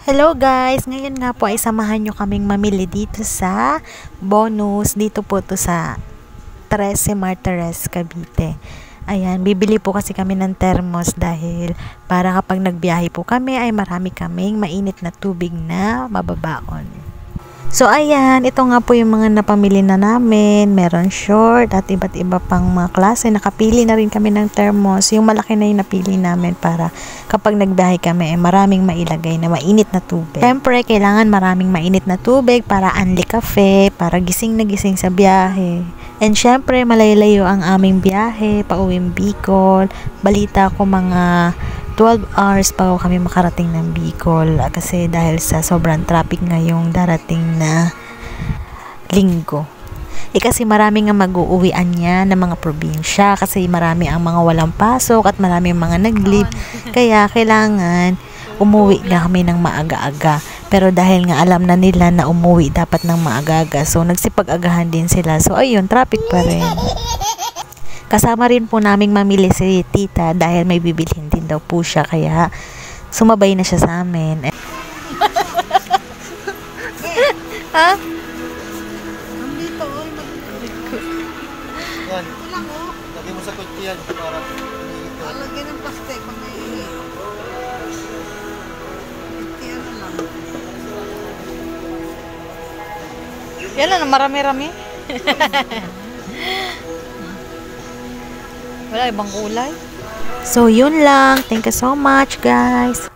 Hello guys! Ngayon nga po ay samahan nyo kaming mamili dito sa Bonus. Dito po to sa 13 Martires, Cavite. Ayan, bibili po kasi kami ng thermos dahil para kapag nagbiyahe po kami ay marami kaming mainit na tubig na mababaon. So ayan, ito nga po yung mga napamili na namin. Meron short at iba't iba pang mga klase. Nakapili na rin kami ng thermos. Yung malaki na yung napili namin para kapag nagbiyahe kami ay maraming mailagay na mainit na tubig. Siyempre, kailangan maraming mainit na tubig para anli kafe, para gising na gising sa biyahe. And syempre, malayo-layo ang aming biyahe, pauwing Bicol. Balita ko mga 12 hours bago kami makarating ng Bicol kasi dahil sa sobrang traffic ngayong darating na linggo. Kasi marami nga mag-uuwian niya ng mga probinsya kasi marami ang mga walang pasok at marami ang mga nag-leave. Kaya kailangan umuwi nga kami ng maaga-aga. Pero dahil nga alam na nila na umuwi dapat ng maaga-aga, so nagsipag-agahan din sila. So ayun, traffic pa rin. Kasama rin po naming mamili si tita dahil may bibilhin din daw po siya. Kaya sumabay na siya sa amin. Ha? Nandito, oy, yan. Ito lang, oh. Lagyan mo sa kutsi yan para dito. Lagyan ng plastic pag may kutsi na lang. Yan na, marami-rami. Wala ibang kulay. So, yun lang. Thank you so much, guys.